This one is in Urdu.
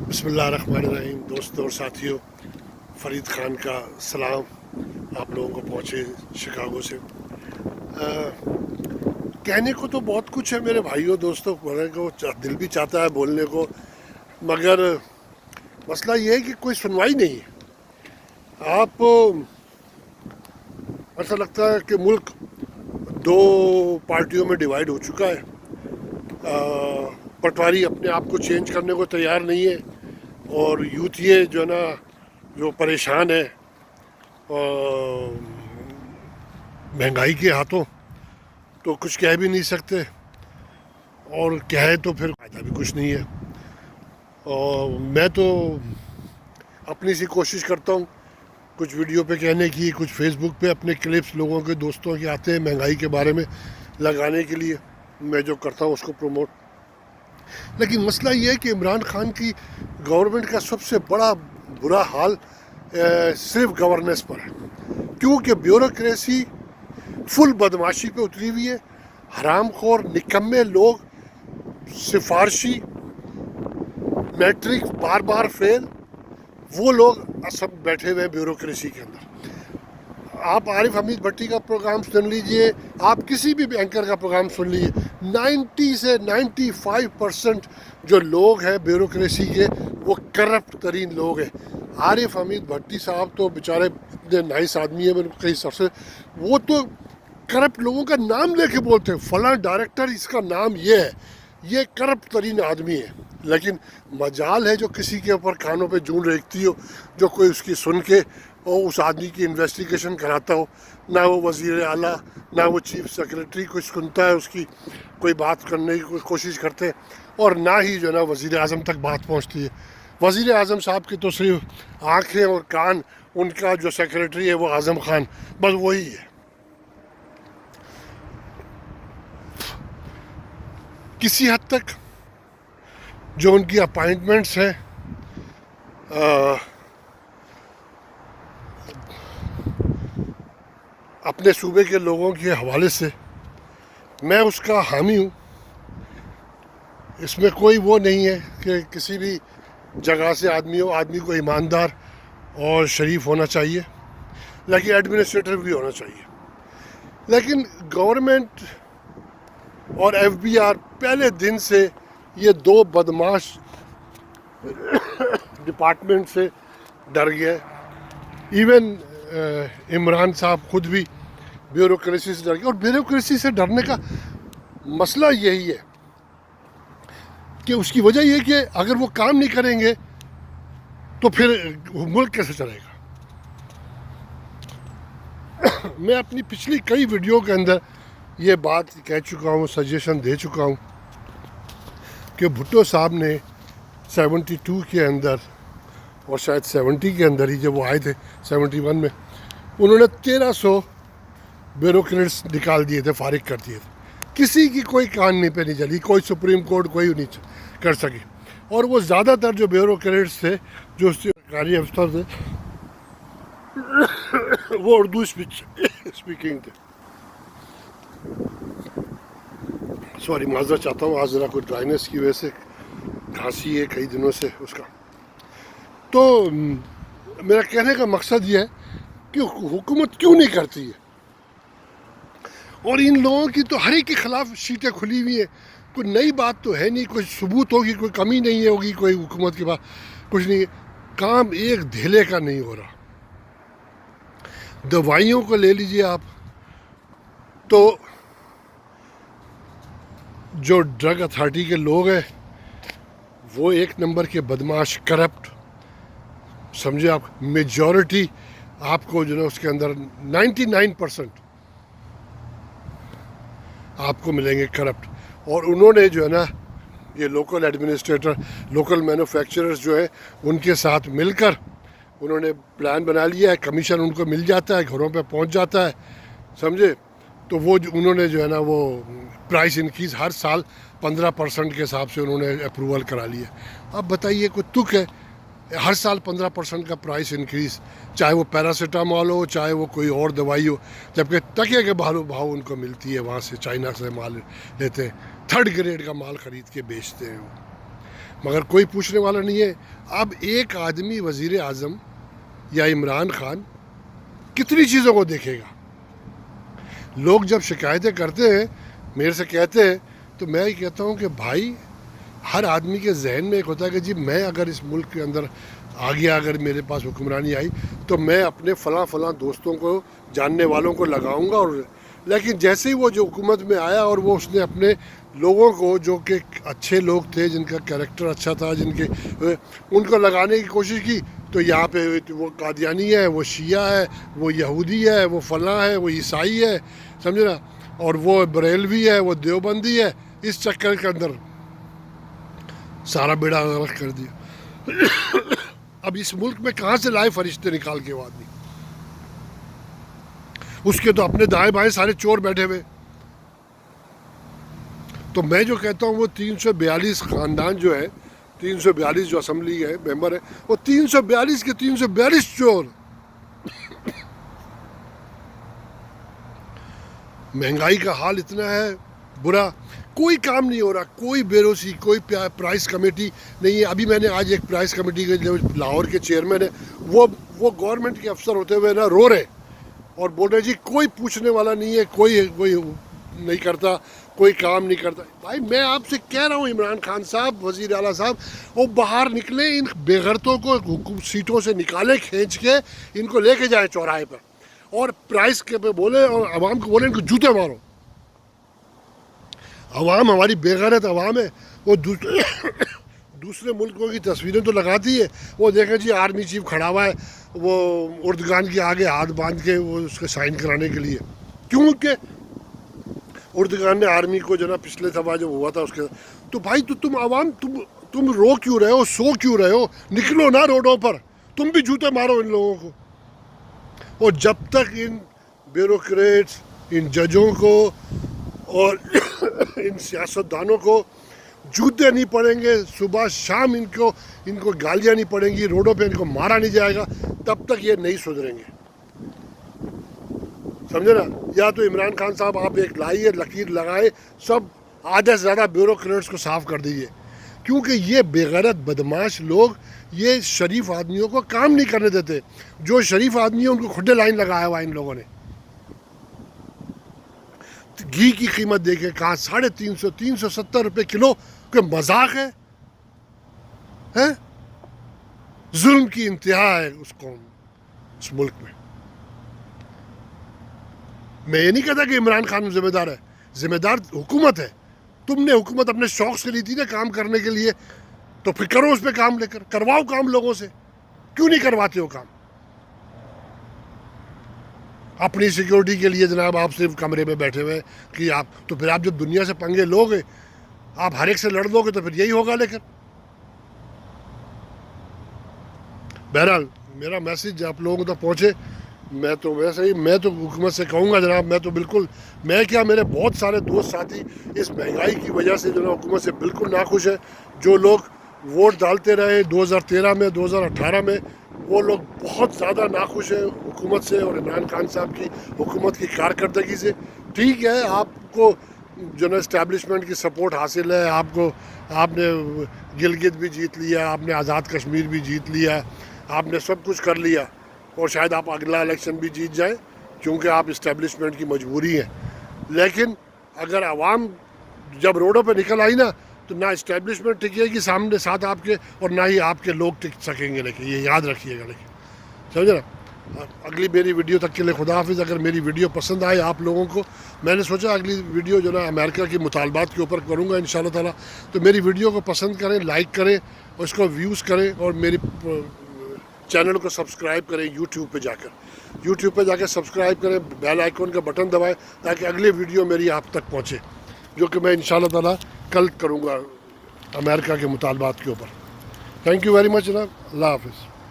بسم اللہ الرحمن الرحیم. دوستوں اور ساتھیوں، فرید خان کا سلام آپ لوگوں کو پہنچے شکاگو سے. کہنے کو تو بہت کچھ ہے میرے بھائیوں دوستوں، بولنے کو دل بھی چاہتا ہے بولنے کو، مگر مسئلہ یہ ہے کہ کوئی سنوائی نہیں ہے. آپ ایسا لگتا ہے کہ ملک دو پارٹیوں میں ڈیوائیڈ ہو چکا ہے. پٹواری اپنے آپ کو چینج کرنے کو تیار نہیں ہے، اور یوتھ یہ جو ہے نا جو پریشان ہے مہنگائی کے ہاتھوں، تو کچھ کہہ بھی نہیں سکتے، اور کہے تو پھر فائدہ بھی کچھ نہیں ہے. اور میں تو اپنی سی کوشش کرتا ہوں کچھ ویڈیو پہ کہنے کی، کچھ فیس بک پہ اپنے کلپس لوگوں کے دوستوں کے آتے ہیں مہنگائی کے بارے میں لگانے کے لیے، میں جو کرتا ہوں اس کو پروموٹ. لیکن مسئلہ یہ ہے کہ عمران خان کی گورنمنٹ کا سب سے بڑا برا حال صرف گورننس پر ہے، کیونکہ بیوروکریسی فل بدماشی پہ اتری ہوئی ہے. حرام خور نکمے لوگ، سفارشی، میٹرک بار بار فیل، وہ لوگ سب بیٹھے ہوئے ہیں بیوروکریسی کے اندر. آپ عارف حمید بھٹی کا پروگرام سن لیجئے، آپ کسی بھی اینکر کا پروگرام سن لیجئے، 90 سے 95% جو لوگ ہیں بیوروکریسی کے وہ کرپٹ ترین لوگ ہیں. عارف حمید بھٹی صاحب تو بیچارے اتنے نائس آدمی ہیں، کئی سب سے وہ تو کرپٹ لوگوں کا نام لے کے بولتے ہیں، فلاں ڈائریکٹر اس کا نام یہ ہے، یہ کرپٹ ترین آدمی ہے. لیکن مجال ہے جو کسی کے اوپر کانوں پہ جون ریکھتی ہو، جو کوئی اس کی سن کے اور اس آدمی کی انویسٹیگیشن کراتا ہو. نہ وہ وزیر اعلیٰ نہ وہ چیف سیکرٹری کوئی سنتا ہے، اس کی کوئی بات کرنے کی کوئی کوشش کرتے ہیں، اور نہ ہی جو ہے نا وزیر اعظم تک بات پہنچتی ہے. وزیر اعظم صاحب کی تو صرف آنکھیں اور کان، ان کا جو سیکرٹری ہے وہ اعظم خان، بس وہی ہے. کسی حد تک جو ان کی اپائنٹمنٹس ہیں اپنے صوبے کے لوگوں کے حوالے سے، میں اس کا حامی ہوں. اس میں کوئی وہ نہیں ہے کہ کسی بھی جگہ سے آدمی کو ایماندار اور شریف ہونا چاہیے، لیکن ایڈمنسٹریٹر بھی ہونا چاہیے. لیکن گورنمنٹ اور ایف بی آر پہلے دن سے یہ دو بدماش ڈپارٹمنٹ سے ڈر گیا. ایون عمران صاحب خود بھی بیوروکریسی سے ڈر گئے. اور بیوروکریسی سے ڈرنے کا مسئلہ یہی ہے کہ اس کی وجہ یہ کہ اگر وہ کام نہیں کریں گے تو پھر ملک کیسے چلے گا. میں اپنی پچھلی کئی ویڈیو کے اندر یہ بات کہہ چکا ہوں، سجیشن دے چکا ہوں کہ بھٹو صاحب نے 72 کے اندر اور شاید 70 کے اندر ہی جب وہ آئے تھے 71 میں، انہوں نے 1300 بیوروکریٹس نکال دیے تھے، فارغ کر دیے تھے. کسی کی کوئی کان نہیں پہ نہیں چلی، کوئی سپریم کورٹ کوئی نہیں کر سکی. اور وہ زیادہ تر جو بیوروکریٹس تھے، جو سرکاری افسر تھے، وہ اردو اسپیکنگ تھے. سوری، معذرت چاہتا ہوں، آج ذرا کوئی ڈرائنس کی وجہ سے کھانسی ہے کئی دنوں سے اس کا. تو میرا کہنے کا مقصد یہ ہے کہ حکومت کیوں نہیں کرتی ہے، اور ان لوگوں کی تو ہر ایک کے خلاف شیٹیں کھلی ہوئی ہیں. کوئی نئی بات تو ہے نہیں، کوئی ثبوت ہوگی، کوئی کمی نہیں ہوگی، کوئی حکومت کے پاس کچھ نہیں ہے. کام ایک دھیلے کا نہیں ہو رہا. دوائیوں کو لے لیجئے آپ، تو جو ڈرگ اتھارٹی کے لوگ ہیں وہ ایک نمبر کے بدماش، کرپٹ، سمجھے آپ. میجورٹی آپ کو جو ہے اس کے اندر 99% آپ کو ملیں گے کرپٹ. اور انہوں نے جو ہے نا یہ لوکل ایڈمنسٹریٹر، لوکل مینوفیکچررز جو ہیں ان کے ساتھ مل کر انہوں نے پلان بنا لیا ہے. کمیشن ان کو مل جاتا ہے، گھروں پہ پہنچ جاتا ہے، سمجھے. تو وہ انہوں نے جو ہے نا وہ پرائس انکریز ہر سال 15% کے حساب سے انہوں نے اپروول کرا لیا. اب بتائیے کوئی تک ہے ہر سال 15% کا پرائس انکریز، چاہے وہ پیراسیٹامول ہو، چاہے وہ کوئی اور دوائی ہو، جبکہ ٹکے کے بھاؤ ان کو ملتی ہے. وہاں سے چائنا سے مال لیتے ہیں، 3rd گریڈ کا مال خرید کے بیچتے ہیں. مگر کوئی پوچھنے والا نہیں ہے. اب ایک آدمی وزیر اعظم یا عمران خان کتنی چیزوں کو دیکھے گا؟ لوگ جب شکایتیں کرتے ہیں میرے سے کہتے ہیں تو میں یہ کہتا ہوں کہ بھائی ہر آدمی کے ذہن میں ایک ہوتا ہے کہ جی میں اگر اس ملک کے اندر آ گیا, اگر میرے پاس حکمرانی آئی تو میں اپنے فلاں دوستوں کو جاننے والوں کو لگاؤں گا. اور لیکن جیسے ہی وہ جو حکومت میں آیا اور وہ اس نے اپنے لوگوں کو جو کہ اچھے لوگ تھے, جن کا کریکٹر اچھا تھا, ان کو لگانے کی کوشش کی تو یہاں پہ وہ قادیانی ہے, وہ شیعہ ہے, وہ یہودی ہے, وہ فلاں ہے, وہ عیسائی ہے, سمجھے نا, اور وہ بریلوی ہے, وہ دیوبندی ہے. اس چکر کے اندر سارا بیڑا غرق کر دیا. اب اس ملک میں کہاں سے لائے فرشتے نکال کے وہ آدمی؟ اس کے تو اپنے دائیں بائیں سارے چور بیٹھے ہوئے. تو میں جو کہتا ہوں وہ 342 خاندان جو ہے, 342 جو اسمبلی ہے ممبر ہے, وہ 342 کے 342 چور. مہنگائی کا حال اتنا ہے برا, کوئی کام نہیں ہو رہا, کوئی بیروسی, کوئی پرائس کمیٹی نہیں ہے. ابھی میں نے آج ایک پرائس کمیٹی کے جو لاہور کے چیئرمین ہے وہ گورنمنٹ کے افسر ہوتے ہوئے نا رو رہے اور بول رہے جی کوئی پوچھنے والا نہیں ہے, کوئی نہیں کرتا, کوئی کام نہیں کرتا. بھائی میں آپ سے کہہ رہا ہوں عمران خان صاحب, وزیر اعلیٰ صاحب, وہ باہر نکلیں, ان بے غیرتوں کو سیٹوں سے نکالیں کھینچ کے, ان کو لے کے جائیں چوراہے پر اور پرائس کے پہ بولے اور عوام کو بولیں ان کو جوتے مارو. عوام ہماری بے غیرت عوام ہے, وہ دوسرے ملکوں کی تصویریں تو لگاتی ہے. وہ دیکھیں جی آرمی چیف کھڑا ہوا ہے وہ اردگان کے آگے ہاتھ باندھ کے وہ اس کے سائن کرانے کے لیے. کیونکہ اردگان نے آرمی کو جو نا پچھلے دفعہ جو ہوا تھا اس کے, تو بھائی تو تم عوام تم رو کیوں رہے ہو, سو کیوں رہے ہو, نکلو نا روڈوں پر, تم بھی جوتے مارو ان لوگوں کو. اور جب تک ان بیوروکریٹس, ان ججوں کو اور ان سیاستدانوں کو جوتے نہیں پڑیں گے, صبح شام ان کو گالیاں نہیں پڑیں گی, روڈوں پہ ان کو مارا نہیں جائے گا, تب تک یہ نہیں سدھریں گے. سمجھے نا. یا تو عمران خان صاحب آپ ایک لائیے, لکیر لگائے, سب آدھے سے زیادہ بیوروکریٹس کو صاف کر دیجیے, کیونکہ یہ بے غیرت بدماش لوگ یہ شریف آدمیوں کو کام نہیں کرنے دیتے. جو شریف آدمی ہیں ان کو کھڈے لائن لگایا ہوا ان لوگوں نے. گھی کی قیمت دیکھیں کہاں 350 370 روپے کلو, کوئی مذاق ہے؟ ظلم کی انتہا ہے اس قوم, اس ملک میں. میں یہ نہیں کہتا کہ عمران خان ذمہ دار ہے, ذمہ دار حکومت ہے. تم نے حکومت اپنے شوق سے لی تھی نا کام کرنے کے لیے, تو پھر کرو اس پہ کام, لے کر کرواؤ کام لوگوں سے. کیوں نہیں کرواتے ہو کام؟ اپنی سیکیورٹی کے لیے جناب آپ صرف کمرے میں بیٹھے ہوئے کہ آپ, تو پھر آپ جب دنیا سے پنگے لوگے, آپ ہر ایک سے لڑ دو گے تو پھر یہی ہوگا. لیکن بہرحال میرا میسیج آپ لوگوں تک پہنچے. میں تو ویسے ہی میں تو حکومت سے کہوں گا جناب, میں تو بالکل, میں کیا میرے بہت سارے دوست ساتھی اس مہنگائی کی وجہ سے جو نا حکومت سے بالکل ناخوش ہیں. جو لوگ ووٹ ڈالتے رہے 2013 میں 2018 میں, وہ لوگ بہت زیادہ ناخوش ہیں حکومت سے اور عمران خان صاحب کی حکومت کی کارکردگی سے. ٹھیک ہے آپ کو جو نا اسٹیبلشمنٹ کی سپورٹ حاصل ہے, آپ نے گلگت بھی جیت لیا, آپ نے آزاد کشمیر بھی جیت لیا, آپ نے سب کچھ کر لیا, اور شاید آپ اگلا الیکشن بھی جیت جائیں کیونکہ آپ اسٹیبلشمنٹ کی مجبوری ہیں. لیکن اگر عوام جب روڈوں پہ نکل آئی نا تو نہ اسٹیبلشمنٹ ٹکے گی سامنے ساتھ آپ کے, اور نہ ہی آپ کے لوگ ٹک سکیں گے. لیکن یہ یاد رکھیے گا. لیکن سمجھے نا. اگلی میری ویڈیو تک کے لیے خدا حافظ. اگر میری ویڈیو پسند آئے آپ لوگوں کو, میں نے سوچا اگلی ویڈیو جو نا امریکہ کے مطالبات کے اوپر کروں گا انشاءاللہ تعالیٰ. تو میری ویڈیو کو پسند کریں, لائک کریں, اور اس کو ویوز کریں, اور میری چینل کو سبسکرائب کریں یوٹیوب پہ جا کر سبسکرائب کریں, بیل آئیکن کا بٹن دبائیں تاکہ اگلی ویڈیو میری آپ تک پہنچے, جو کہ میں انشاءاللہ تعالیٰ کل کروں گا امریکہ کے مطالبات کے اوپر. تھینک یو ویری مچ جناب. اللہ حافظ.